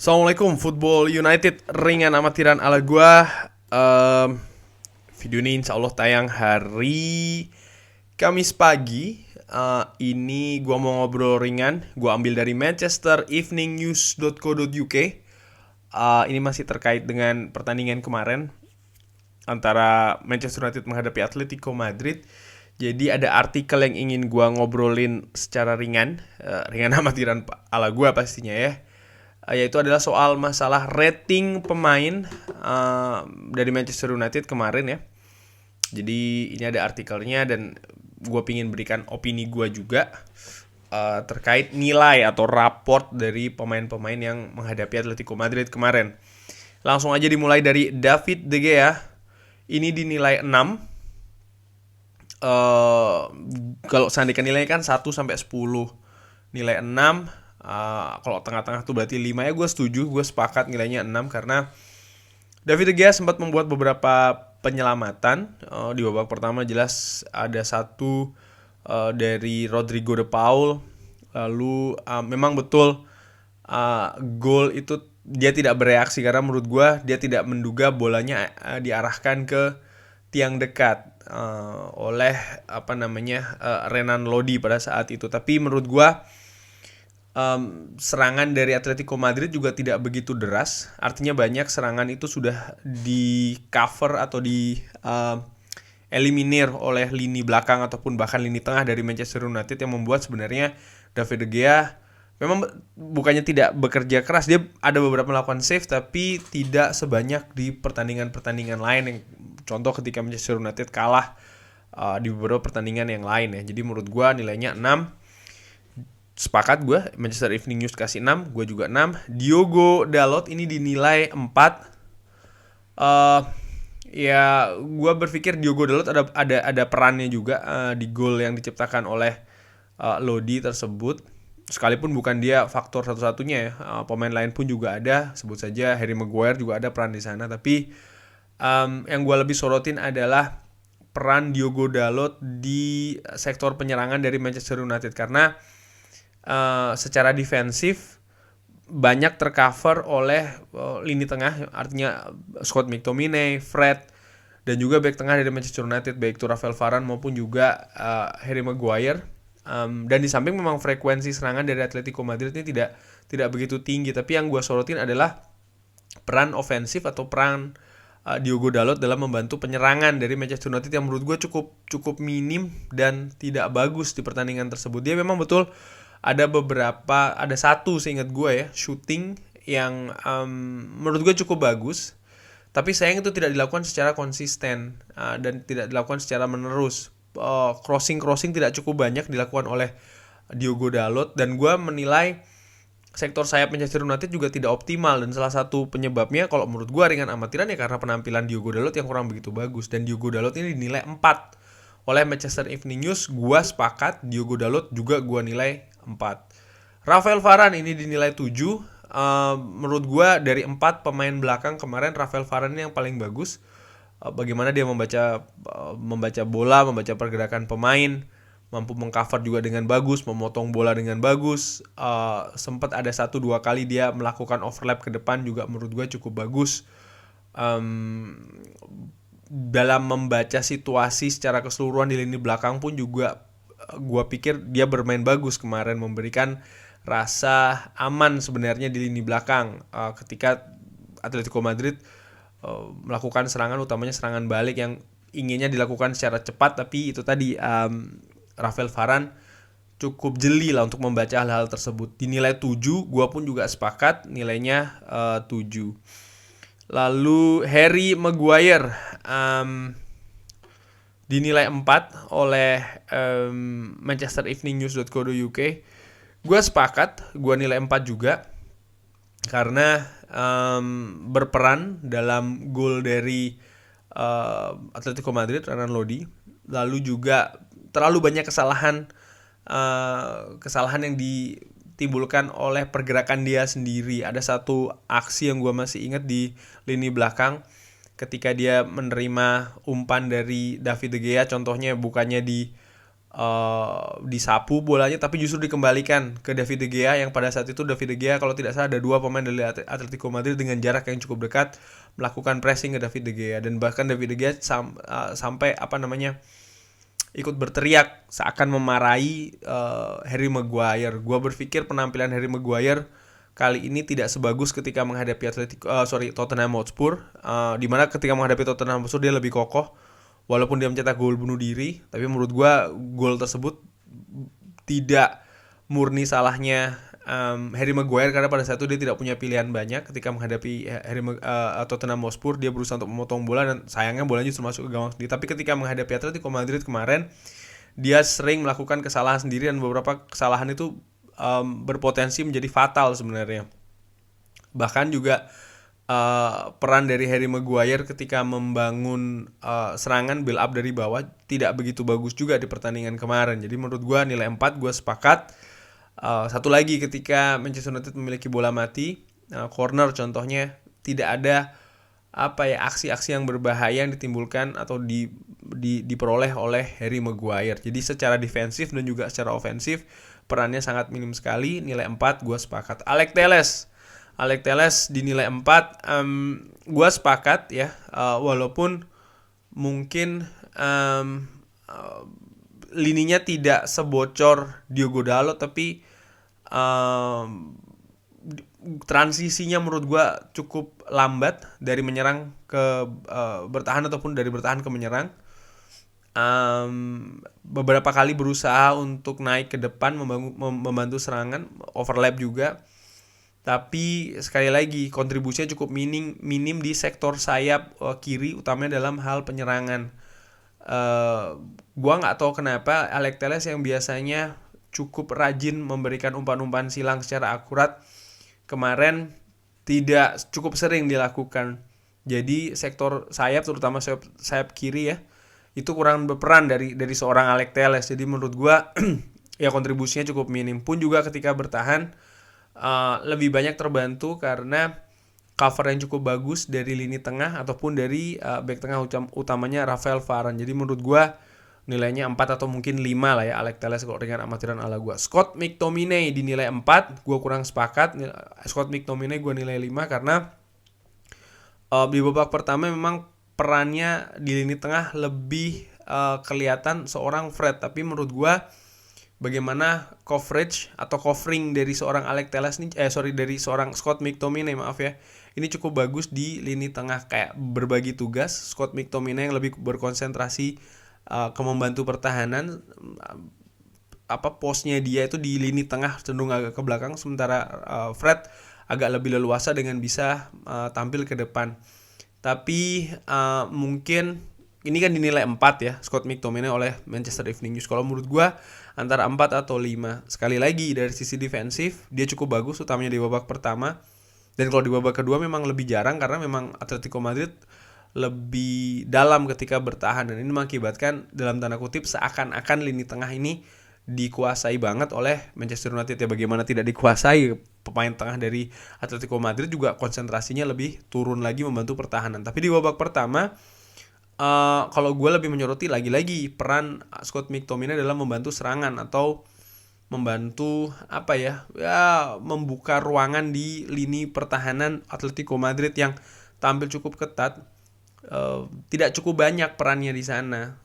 Assalamualaikum Football United ringan amatiran ala gua. Video ini insya Allah tayang hari Kamis pagi. Ini gua mau ngobrol ringan. Gua ambil dari manchestereveningnews.co.uk. Ini masih terkait dengan pertandingan kemarin antara Manchester United menghadapi Atletico Madrid. Jadi ada artikel yang ingin gua ngobrolin secara ringan, ringan amatiran ala gua pastinya ya. Yaitu adalah soal masalah rating pemain dari Manchester United kemarin ya. Jadi ini ada artikelnya dan gue pingin berikan opini gue juga terkait nilai atau raport dari pemain-pemain yang menghadapi Atletico Madrid kemarin. Langsung aja dimulai dari David De Gea. Ini dinilai 6. Kalau seandainya nilainya kan 1 sampai 10. Nilai 6. Kalau tengah-tengah tuh berarti 5 ya. Gue setuju, gue sepakat nilainya 6 karena David De Gea sempat membuat beberapa penyelamatan. Di babak pertama jelas ada satu dari Rodrigo de Paul. Lalu memang betul gol itu dia tidak bereaksi karena menurut gue dia tidak menduga bolanya diarahkan ke tiang dekat oleh Renan Lodi pada saat itu. Tapi menurut gue serangan dari Atletico Madrid juga tidak begitu deras. Artinya banyak serangan itu sudah di cover atau di eliminir oleh lini belakang ataupun bahkan lini tengah dari Manchester United, yang membuat sebenarnya David De Gea memang bukannya tidak bekerja keras. Dia ada beberapa melakukan save tapi tidak sebanyak di pertandingan-pertandingan lain, yang contoh ketika Manchester United kalah di beberapa pertandingan yang lain ya. Jadi menurut gue nilainya 6. Sepakat gue, Manchester Evening News kasih 6, gue juga 6. Diogo Dalot ini dinilai 4. Ya gue berpikir Diogo Dalot ada perannya juga di gol yang diciptakan oleh Lodi tersebut. Sekalipun bukan dia faktor satu-satunya ya, pemain lain pun juga ada. Sebut saja Harry Maguire juga ada peran di sana. Tapi yang gue lebih sorotin adalah peran Diogo Dalot di sektor penyerangan dari Manchester United, karena secara defensif banyak tercover oleh lini tengah, artinya Scott McTominay, Fred, dan juga back tengah dari Manchester United, baik itu Rafael Varane maupun juga Harry Maguire. Dan di samping memang frekuensi serangan dari Atletico Madrid ini tidak begitu tinggi, tapi yang gue sorotin adalah peran ofensif atau peran Diogo Dalot dalam membantu penyerangan dari Manchester United yang menurut gue cukup minim dan tidak bagus di pertandingan tersebut. Dia memang betul ada satu seingat gue ya, shooting yang menurut gue cukup bagus, tapi sayang itu tidak dilakukan secara konsisten dan tidak dilakukan secara menerus. Crossing tidak cukup banyak dilakukan oleh Diogo Dalot, dan gue menilai sektor sayap Manchester United juga tidak optimal, dan salah satu penyebabnya kalau menurut gue ringan amatiran ya karena penampilan Diogo Dalot yang kurang begitu bagus. Dan Diogo Dalot ini dinilai 4 oleh Manchester Evening News. Gue sepakat, Diogo Dalot juga gue nilai 4. Rafael Varane ini dinilai 7. Menurut gue dari 4 pemain belakang kemarin, Rafael Varane yang paling bagus. Bagaimana dia membaca bola, membaca pergerakan pemain, mampu mengcover juga dengan bagus, memotong bola dengan bagus. Sempat ada 1-2 kali dia melakukan overlap ke depan juga menurut gue cukup bagus. Dalam membaca situasi secara keseluruhan di lini belakang pun juga gue pikir dia bermain bagus kemarin, memberikan rasa aman sebenarnya di lini belakang ketika Atletico Madrid melakukan serangan, utamanya serangan balik yang inginnya dilakukan secara cepat. Tapi itu tadi Rafael Varane cukup jeli lah untuk membaca hal-hal tersebut. Dinilai 7, gue pun juga sepakat nilainya 7. Lalu Harry Maguire dinilai 4 oleh manchestereveningnews.co.uk. Gue sepakat, gue nilai 4 juga karena berperan dalam gol dari Atletico Madrid, Renan Lodi. Lalu juga terlalu banyak kesalahan yang ditimbulkan oleh pergerakan dia sendiri. Ada satu aksi yang gue masih ingat di lini belakang ketika dia menerima umpan dari David De Gea, contohnya bukannya di disapu bolanya, tapi justru dikembalikan ke David De Gea, yang pada saat itu David De Gea kalau tidak salah ada dua pemain dari Atletico Madrid dengan jarak yang cukup dekat melakukan pressing ke David De Gea, dan bahkan David De Gea sampai ikut berteriak seakan memarahi Harry Maguire. Gua berpikir penampilan Harry Maguire kali ini tidak sebagus ketika menghadapi Tottenham Hotspur, di mana ketika menghadapi Tottenham Hotspur dia lebih kokoh walaupun dia mencetak gol bunuh diri, tapi menurut gua gol tersebut tidak murni salahnya Harry Maguire, karena pada saat itu dia tidak punya pilihan banyak ketika menghadapi Tottenham Hotspur. Dia berusaha untuk memotong bola dan sayangnya bolanya justru masuk ke gawang sendiri. Tapi ketika menghadapi Atletico Madrid kemarin, dia sering melakukan kesalahan sendiri, dan beberapa kesalahan itu berpotensi menjadi fatal sebenarnya. Bahkan juga peran dari Harry Maguire ketika membangun serangan build up dari bawah tidak begitu bagus juga di pertandingan kemarin. Jadi menurut gue nilai 4, gue sepakat. Satu lagi, ketika Manchester United memiliki bola mati, corner contohnya, tidak ada aksi-aksi yang berbahaya yang ditimbulkan atau diperoleh oleh Harry Maguire. Jadi secara defensif dan juga secara ofensif perannya sangat minim sekali. Nilai 4 gue sepakat. Alex Telles di nilai 4, gue sepakat ya, walaupun mungkin lininya tidak sebocor Diogo Dalot, tapi transisinya menurut gue cukup lambat dari menyerang ke bertahan ataupun dari bertahan ke menyerang. Beberapa kali berusaha untuk naik ke depan membantu serangan, overlap juga, tapi sekali lagi kontribusinya cukup minim di sektor sayap kiri, utamanya dalam hal penyerangan. Gua nggak tahu kenapa Alex Telles yang biasanya cukup rajin memberikan umpan-umpan silang secara akurat, kemarin tidak cukup sering dilakukan. Jadi sektor sayap, terutama sayap kiri ya, itu kurang berperan dari seorang Alex Telles. Jadi menurut gua ya kontribusinya cukup minim. Pun juga ketika bertahan lebih banyak terbantu karena cover yang cukup bagus dari lini tengah ataupun dari back tengah utamanya Rafael Varane. Jadi menurut gue nilainya 4 atau mungkin 5 lah ya Alex Telles kalau dengan amatiran ala gue. Scott McTominay di nilai 4, gue kurang sepakat. Scott McTominay gue nilai 5 karena di babak pertama memang perannya di lini tengah lebih kelihatan seorang Fred, tapi menurut gue bagaimana coverage atau covering dari seorang Alex Telles dari seorang Scott McTominay ini cukup bagus di lini tengah, kayak berbagi tugas. Scott McTominay yang lebih berkonsentrasi ke membantu pertahanan, posnya dia itu di lini tengah cenderung agak ke belakang, sementara Fred agak lebih leluasa dengan bisa tampil ke depan. Tapi mungkin ini kan dinilai 4 ya Scott McTominay oleh Manchester Evening News. Kalau menurut gue antara 4 atau 5. Sekali lagi dari sisi defensif dia cukup bagus, utamanya di babak pertama. Dan kalau di babak kedua memang lebih jarang karena memang Atletico Madrid lebih dalam ketika bertahan, dan ini mengakibatkan dalam tanda kutip seakan-akan lini tengah ini dikuasai banget oleh Manchester United. Ya bagaimana tidak dikuasai, pemain tengah dari Atletico Madrid juga konsentrasinya lebih turun lagi membantu pertahanan. Tapi di babak pertama kalau gue lebih menyoroti lagi-lagi peran Scott McTominay dalam membantu serangan atau membantu membuka ruangan di lini pertahanan Atletico Madrid yang tampil cukup ketat. Tidak cukup banyak perannya di sana,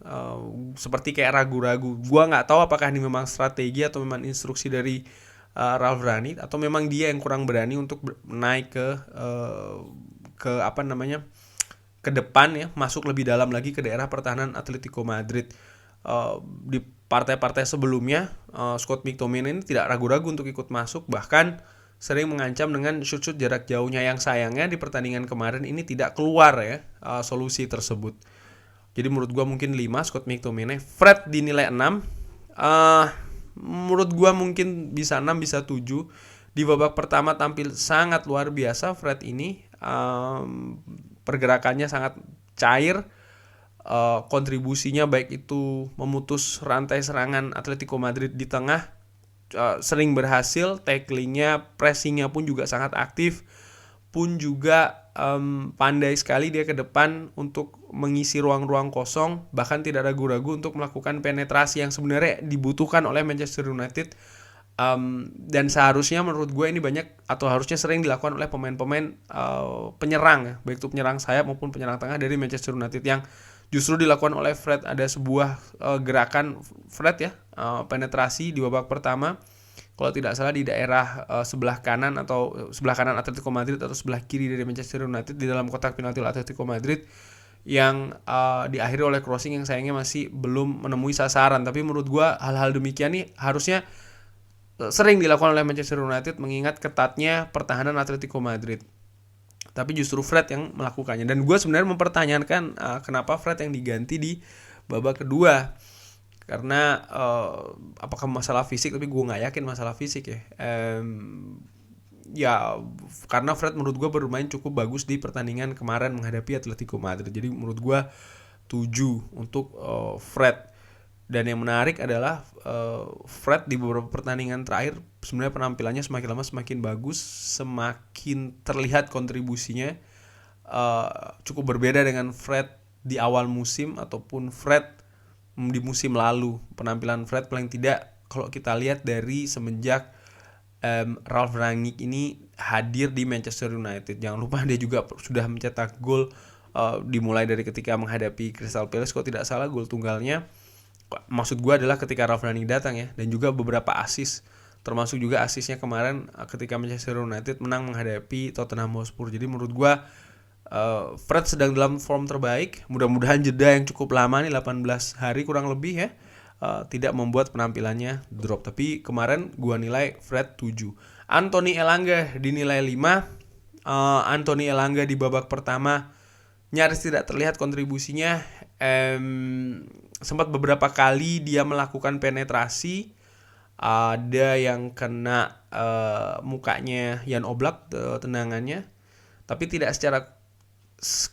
seperti kayak ragu-ragu. Gua nggak tahu apakah ini memang strategi atau memang instruksi dari Ralf Rangnick, atau memang dia yang kurang berani untuk naik ke depan ya, masuk lebih dalam lagi ke daerah pertahanan Atletico Madrid. Di partai-partai sebelumnya Scott McTominay ini tidak ragu-ragu untuk ikut masuk, bahkan sering mengancam dengan shoot jarak jauhnya, yang sayangnya di pertandingan kemarin ini tidak keluar ya solusi tersebut. Jadi menurut gue mungkin 5 Scott McTominay. Fred dinilai 6. Menurut gue mungkin bisa 6 bisa 7. Di babak pertama tampil sangat luar biasa Fred ini. Pergerakannya sangat cair. Kontribusinya baik itu memutus rantai serangan Atletico Madrid di tengah, sering berhasil, tacklingnya, pressingnya pun juga sangat aktif, pun juga pandai sekali dia ke depan untuk mengisi ruang-ruang kosong, bahkan tidak ragu-ragu untuk melakukan penetrasi yang sebenarnya dibutuhkan oleh Manchester United. Dan seharusnya menurut gue ini banyak atau harusnya sering dilakukan oleh pemain-pemain penyerang ya, baik itu penyerang sayap maupun penyerang tengah dari Manchester United, yang justru dilakukan oleh Fred. Ada sebuah gerakan Fred ya, penetrasi di babak pertama, kalau tidak salah di daerah sebelah kanan Atletico Madrid atau sebelah kiri dari Manchester United di dalam kotak penalti Atletico Madrid, yang diakhiri oleh crossing yang sayangnya masih belum menemui sasaran. Tapi menurut gue hal-hal demikian nih harusnya sering dilakukan oleh Manchester United mengingat ketatnya pertahanan Atletico Madrid. Tapi justru Fred yang melakukannya. Dan gue sebenarnya mempertanyakan kenapa Fred yang diganti di babak kedua. Karena apakah masalah fisik, tapi gue gak yakin masalah fisik ya. Ya karena Fred menurut gue bermain cukup bagus di pertandingan kemarin menghadapi Atletico Madrid. Jadi menurut gue 7 untuk Fred. Dan yang menarik adalah Fred di beberapa pertandingan terakhir sebenarnya penampilannya semakin lama semakin bagus, semakin terlihat kontribusinya. Cukup berbeda dengan Fred di awal musim ataupun Fred di musim lalu. Penampilan Fred paling tidak kalau kita lihat dari semenjak Ralf Rangnick ini hadir di Manchester United. Jangan lupa dia juga sudah mencetak gol dimulai dari ketika menghadapi Crystal Palace, kalau tidak salah gol tunggalnya. Maksud gue adalah ketika Ralf Rangnick datang ya, dan juga beberapa assist, termasuk juga assistnya kemarin ketika Manchester United menang menghadapi Tottenham Hotspur. Jadi menurut gue Fred sedang dalam form terbaik. Mudah-mudahan jeda yang cukup lama nih 18 hari kurang lebih ya tidak membuat penampilannya drop. Tapi kemarin gue nilai Fred 7. Anthony Elanga dinilai 5. Anthony Elanga di babak pertama nyaris tidak terlihat kontribusinya. Sempat beberapa kali dia melakukan penetrasi, ada yang kena mukanya Jan Oblak tendangannya, tapi tidak secara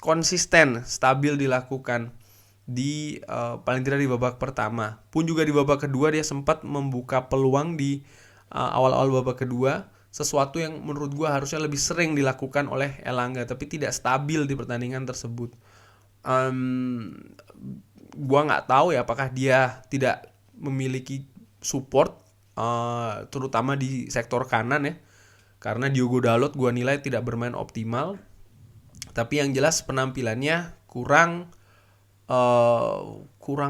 konsisten stabil dilakukan di paling tidak di babak pertama. Pun juga di babak kedua dia sempat membuka peluang di awal-awal babak kedua, sesuatu yang menurut gue harusnya lebih sering dilakukan oleh Elanga, tapi tidak stabil di pertandingan tersebut. Gue nggak tahu ya apakah dia tidak memiliki support terutama di sektor kanan ya, karena Diogo Dalot gue nilai tidak bermain optimal. Tapi yang jelas penampilannya kurang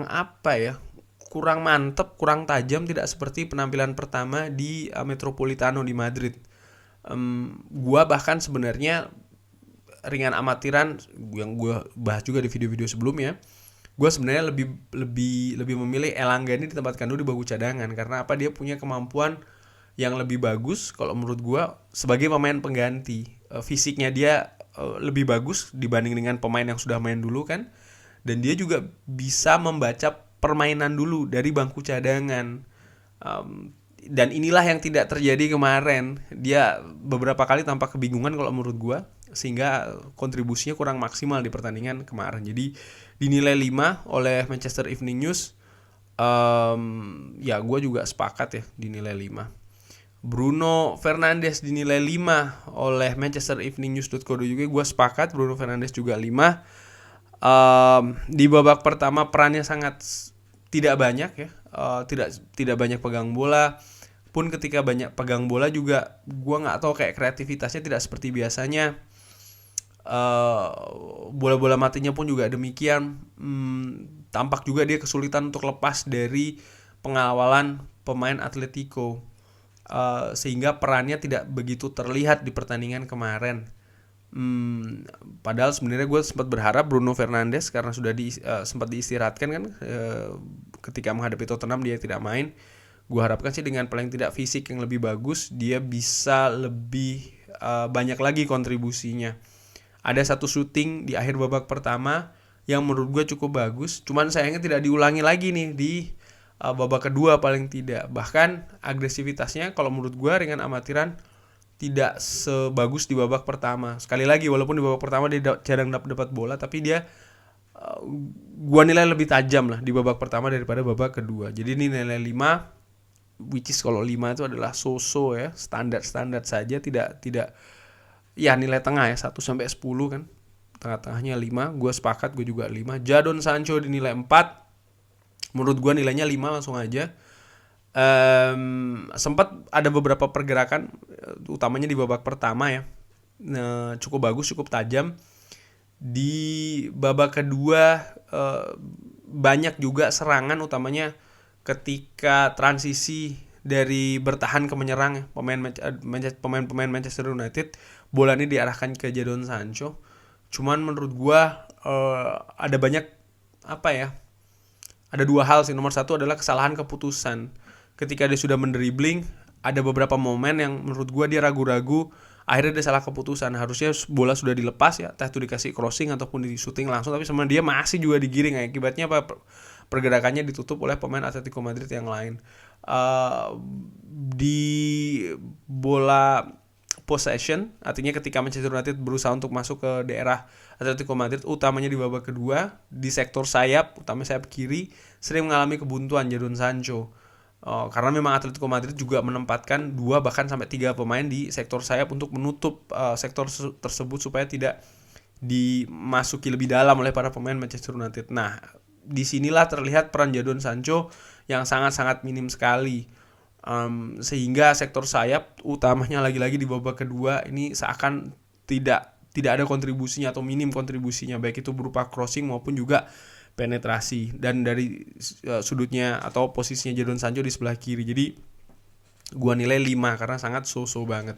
apa ya, kurang mantep, kurang tajam, tidak seperti penampilan pertama di Metropolitano di Madrid. Gue bahkan sebenarnya ringan amatiran yang gue bahas juga di video-video sebelumnya, gue sebenarnya lebih memilih Elanga ini ditempatkan dulu di bangku cadangan. Karena apa? Dia punya kemampuan yang lebih bagus kalau menurut gue sebagai pemain pengganti. Fisiknya dia lebih bagus dibanding dengan pemain yang sudah main dulu kan. Dan dia juga bisa membaca permainan dulu dari bangku cadangan. Dan inilah yang tidak terjadi kemarin. Dia beberapa kali tampak kebingungan kalau menurut gue, sehingga kontribusinya kurang maksimal di pertandingan kemarin. Jadi dinilai 5 oleh Manchester Evening News. Ya gue juga sepakat ya dinilai 5. Bruno Fernandes dinilai 5 oleh Manchester Evening News.co.uk. Gue sepakat, Bruno Fernandes juga 5. Di babak pertama perannya sangat tidak banyak ya, tidak banyak pegang bola. Pun ketika banyak pegang bola juga gue nggak tahu, kayak kreativitasnya tidak seperti biasanya. Bola-bola matinya pun juga demikian. Tampak juga dia kesulitan untuk lepas dari pengawalan pemain Atletico, sehingga perannya tidak begitu terlihat di pertandingan kemarin. Padahal sebenarnya gue sempat berharap Bruno Fernandes, karena sudah sempat diistirahatkan kan ketika menghadapi Tottenham dia tidak main. Gue harapkan sih dengan paling tidak fisik yang lebih bagus dia bisa lebih banyak lagi kontribusinya. Ada satu shooting di akhir babak pertama yang menurut gue cukup bagus, cuman sayangnya tidak diulangi lagi nih di babak kedua paling tidak. Bahkan agresivitasnya kalau menurut gue ringan amatiran, tidak sebagus di babak pertama. Sekali lagi, walaupun di babak pertama dia jarang dapat bola, tapi dia gue nilai lebih tajam lah di babak pertama daripada babak kedua. Jadi ini nilai 5, which is kalau 5 itu adalah so-so ya, standar saja, tidak ya nilai tengah ya 1 sampai 10 kan. Tengah-tengahnya 5, gue sepakat, gue juga 5. Jadon Sancho dinilai 4. Menurut gue nilainya 5 langsung aja. Sempat ada beberapa pergerakan utamanya di babak pertama ya. Cukup bagus, cukup tajam. Di babak kedua banyak juga serangan utamanya ketika transisi dari bertahan ke menyerang ya. Pemain-pemain Manchester United, bola ini diarahkan ke Jadon Sancho. Cuman menurut gua ada banyak apa ya? Ada dua hal sih. Nomor satu adalah kesalahan keputusan. Ketika dia sudah mendribling, ada beberapa momen yang menurut gua dia ragu-ragu, akhirnya dia salah keputusan. Harusnya bola sudah dilepas ya, entah itu dikasih crossing ataupun di shooting langsung, tapi sebenarnya dia masih juga digiring. Akibatnya apa? Pergerakannya ditutup oleh pemain Atletico Madrid yang lain. Di bola possession, artinya ketika Manchester United berusaha untuk masuk ke daerah Atletico Madrid, utamanya di babak kedua, di sektor sayap, utamanya sayap kiri, sering mengalami kebuntuan Jadon Sancho. Karena memang Atletico Madrid juga menempatkan 2 bahkan sampai 3 pemain di sektor sayap untuk menutup sektor tersebut supaya tidak dimasuki lebih dalam oleh para pemain Manchester United. Nah, disinilah terlihat peran Jadon Sancho yang sangat-sangat minim sekali. Sehingga sektor sayap utamanya lagi-lagi di babak kedua ini seakan tidak ada kontribusinya atau minim kontribusinya, baik itu berupa crossing maupun juga penetrasi. Dan dari sudutnya atau posisinya Jadon Sancho di sebelah kiri, jadi gua nilai 5 karena sangat so-so banget.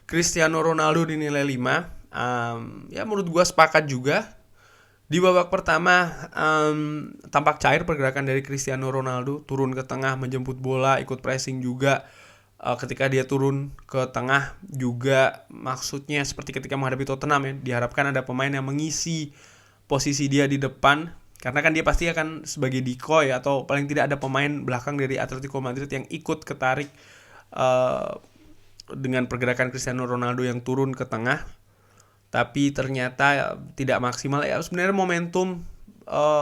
Cristiano Ronaldo dinilai 5. Ya menurut gua sepakat juga. Di babak pertama tampak cair pergerakan dari Cristiano Ronaldo, turun ke tengah menjemput bola, ikut pressing juga. Ketika dia turun ke tengah juga, maksudnya seperti ketika menghadapi Tottenham ya, diharapkan ada pemain yang mengisi posisi dia di depan, karena kan dia pasti akan sebagai decoy atau paling tidak ada pemain belakang dari Atletico Madrid yang ikut ketarik dengan pergerakan Cristiano Ronaldo yang turun ke tengah. Tapi ternyata tidak maksimal ya. Sebenarnya momentum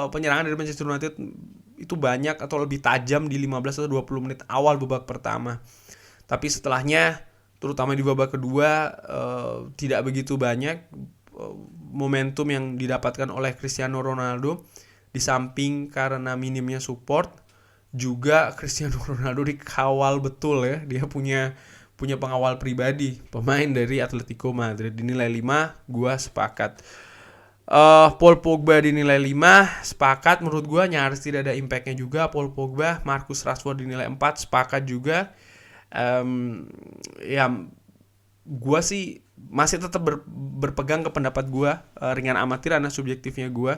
penyerangan dari Manchester United itu banyak atau lebih tajam di 15 atau 20 menit awal babak pertama. Tapi setelahnya, terutama di babak kedua, tidak begitu banyak momentum yang didapatkan oleh Cristiano Ronaldo. Di samping karena minimnya support, juga Cristiano Ronaldo dikawal betul ya. Dia punya pengawal pribadi, pemain dari Atletico Madrid. Dinilai 5, gua sepakat. Paul Pogba dinilai 5, sepakat. Menurut gua nyaris tidak ada impactnya juga Paul Pogba. Marcus Rashford dinilai 4, sepakat juga. Ya gua sih masih tetap berpegang ke pendapat gua, ringan amatir karena subjektifnya gua.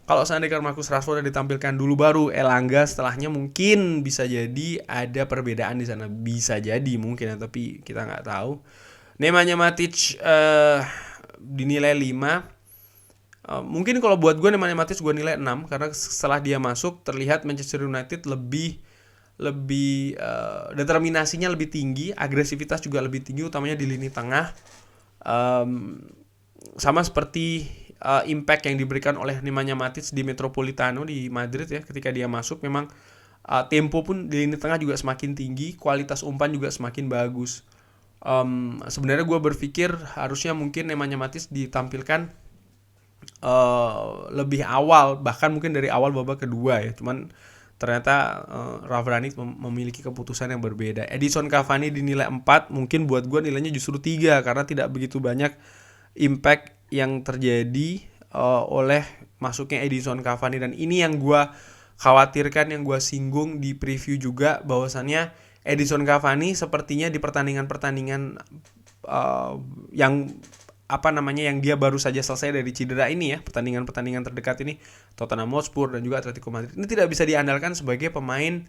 Kalau seandainya Marcus Rashford ditampilkan dulu baru Elanga setelahnya, mungkin bisa jadi ada perbedaan di sana, bisa jadi mungkin ya, tapi kita nggak tahu. Nemanja Matic dinilai 5. Mungkin kalau buat gue Nemanja Matic gue nilai 6 karena setelah dia masuk terlihat Manchester United lebih determinasinya lebih tinggi, agresivitas juga lebih tinggi utamanya di lini tengah. Sama seperti impact yang diberikan oleh Nemanja Matic di Metropolitano di Madrid ya, ketika dia masuk memang tempo pun di lini tengah juga semakin tinggi, kualitas umpan juga semakin bagus. Sebenarnya gue berpikir harusnya mungkin Nemanja Matic ditampilkan lebih awal, bahkan mungkin dari awal babak kedua ya, cuman ternyata Ralf Rangnick memiliki keputusan yang berbeda. Edinson Cavani dinilai 4, mungkin buat gue nilainya justru 3 karena tidak begitu banyak impact yang terjadi oleh masuknya Edinson Cavani. Dan ini yang gue khawatirkan, yang gue singgung di preview juga, bahwasannya Edinson Cavani sepertinya di pertandingan-pertandingan yang yang dia baru saja selesai dari cedera ini ya, pertandingan-pertandingan terdekat ini, Tottenham Hotspur dan juga Atletico Madrid, ini tidak bisa diandalkan sebagai pemain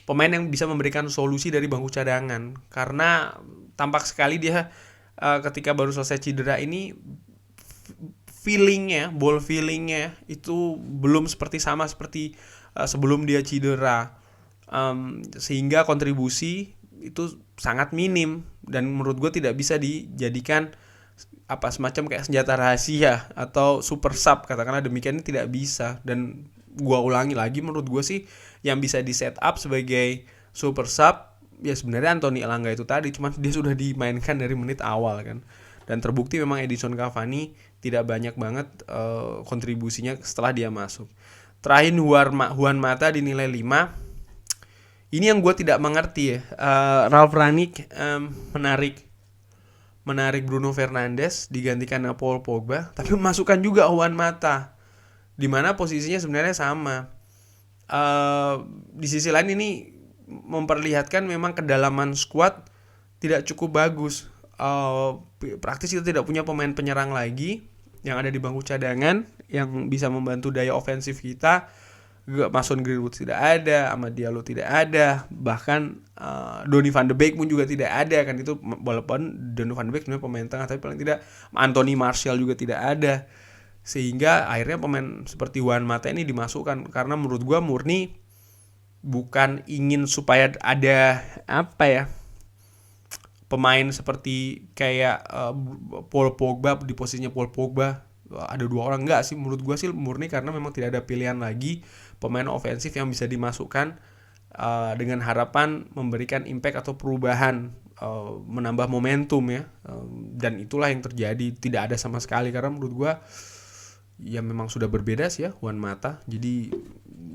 yang bisa memberikan solusi dari bangku cadangan, karena tampak sekali dia ketika baru selesai cedera ini ball feelingnya itu belum seperti sebelum dia cedera, sehingga kontribusi itu sangat minim dan menurut gue tidak bisa dijadikan semacam kayak senjata rahasia atau super sub, katakanlah demikian, ini tidak bisa. Dan gue ulangi lagi, menurut gue sih yang bisa di set up sebagai super sub ya sebenarnya Anthony Elanga itu tadi, cuman dia sudah dimainkan dari menit awal kan. Dan terbukti memang Edinson Cavani tidak banyak banget kontribusinya setelah dia masuk. Terakhir Juan Mata dinilai 5. Ini yang gue tidak mengerti ya. Ralf Rangnick menarik Bruno Fernandes digantikan Paul Pogba, tapi memasukkan juga Juan Mata, di mana posisinya sebenarnya sama. Di sisi lain ini memperlihatkan memang kedalaman squad tidak cukup bagus. Praktis kita tidak punya pemain penyerang lagi yang ada di bangku cadangan yang bisa membantu daya ofensif kita. Mason Greenwood tidak ada, Amad Diallo tidak ada, bahkan Donny van de Beek pun juga tidak ada kan. Itu walaupun Donny van de Beek sebenarnya pemain tengah, tapi paling tidak Anthony Martial juga tidak ada, sehingga akhirnya pemain seperti Juan Mata ini dimasukkan karena menurut gue murni bukan ingin supaya ada pemain seperti kayak Paul Pogba di posisinya Paul Pogba, ada 2 orang, enggak sih. Menurut gue sih murni karena memang tidak ada pilihan lagi pemain ofensif yang bisa dimasukkan dengan harapan memberikan impact atau perubahan, menambah momentum ya. Dan itulah yang terjadi, tidak ada sama sekali karena menurut gue ya memang sudah berbeda sih ya Juan Mata. Jadi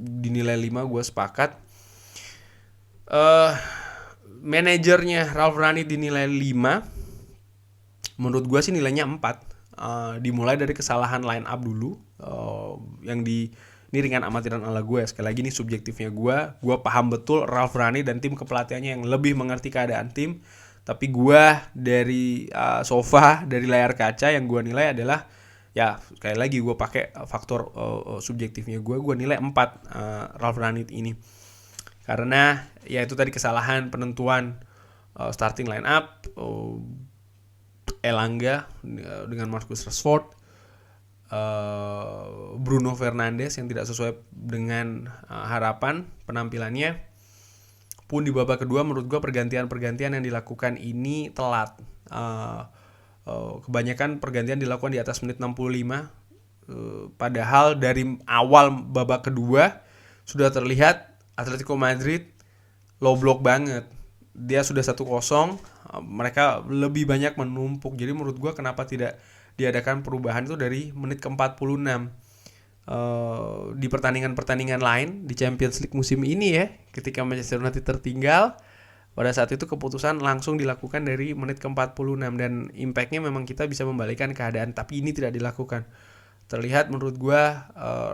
dinilai 5 gue sepakat. Manajernya Ralf Rangnick dinilai 5. Menurut gue sih nilainya 4. Dimulai dari kesalahan line up dulu, yang ini ringan amatiran ala gue. Sekali lagi ini subjektifnya gue paham betul Ralf Rangnick dan tim kepelatihannya yang lebih mengerti keadaan tim. Tapi gue dari sofa, dari layar kaca, yang gue nilai adalah, ya sekali lagi gue pakai faktor subjektifnya gue nilai 4 Ralf Rangnick ini. Karena ya itu tadi kesalahan penentuan starting line up, Elanga dengan Marcus Rashford, Bruno Fernandes yang tidak sesuai dengan harapan penampilannya. Pun di babak kedua menurut gue pergantian yang dilakukan ini telat. Kebanyakan pergantian dilakukan di atas menit 65. Padahal dari awal babak kedua sudah terlihat Atletico Madrid low block banget. Dia sudah 1-0, mereka lebih banyak menumpuk. Jadi menurut gue kenapa tidak diadakan perubahan itu dari menit ke-46. Di pertandingan-pertandingan lain di Champions League musim ini ya, ketika Manchester United tertinggal, pada saat itu keputusan langsung dilakukan dari menit ke-46 dan impactnya memang kita bisa membalikan keadaan, tapi ini tidak dilakukan. Terlihat menurut gue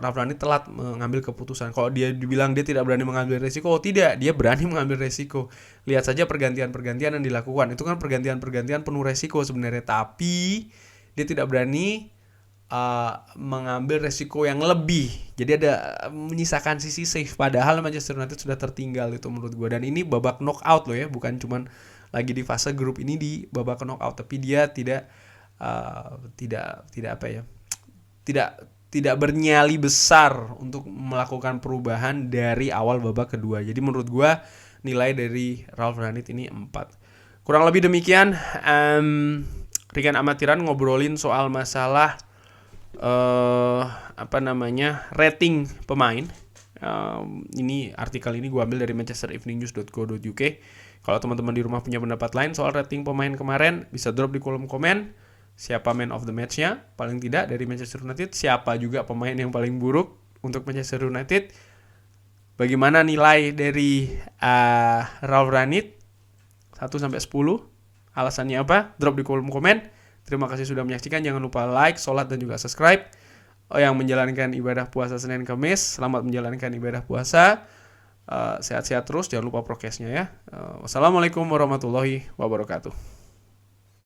Ralf Rangnick telat mengambil keputusan. Kalau dia dibilang dia tidak berani mengambil resiko, tidak, dia berani mengambil resiko. Lihat saja pergantian-pergantian yang dilakukan, itu kan pergantian-pergantian penuh resiko sebenarnya, tapi dia tidak berani mengambil resiko yang lebih. Jadi ada menyisakan sisi safe, padahal Manchester United sudah tertinggal itu menurut gue. Dan ini babak knockout loh ya, bukan cuman lagi di fase grup ini di babak knockout, tapi dia tidak bernyali besar untuk melakukan perubahan dari awal babak kedua. Jadi menurut gue nilai dari Ralf Rangnick ini 4. Kurang lebih demikian. Ringan amatiran ngobrolin soal masalah rating pemain. Ini artikel ini gue ambil dari manchestereveningnews.co.uk. Kalau teman-teman di rumah punya pendapat lain soal rating pemain kemarin, bisa drop di kolom komen. Siapa man of the match-nya paling tidak dari Manchester United, siapa juga pemain yang paling buruk untuk Manchester United, bagaimana nilai dari Ralf Rangnick 1-10, alasannya apa, drop di kolom komen. Terima kasih sudah menyaksikan, jangan lupa like, sholat, dan juga subscribe. Yang menjalankan ibadah puasa Senin Kamis, selamat menjalankan ibadah puasa, sehat-sehat terus, jangan lupa prokesnya ya. Wassalamualaikum warahmatullahi wabarakatuh.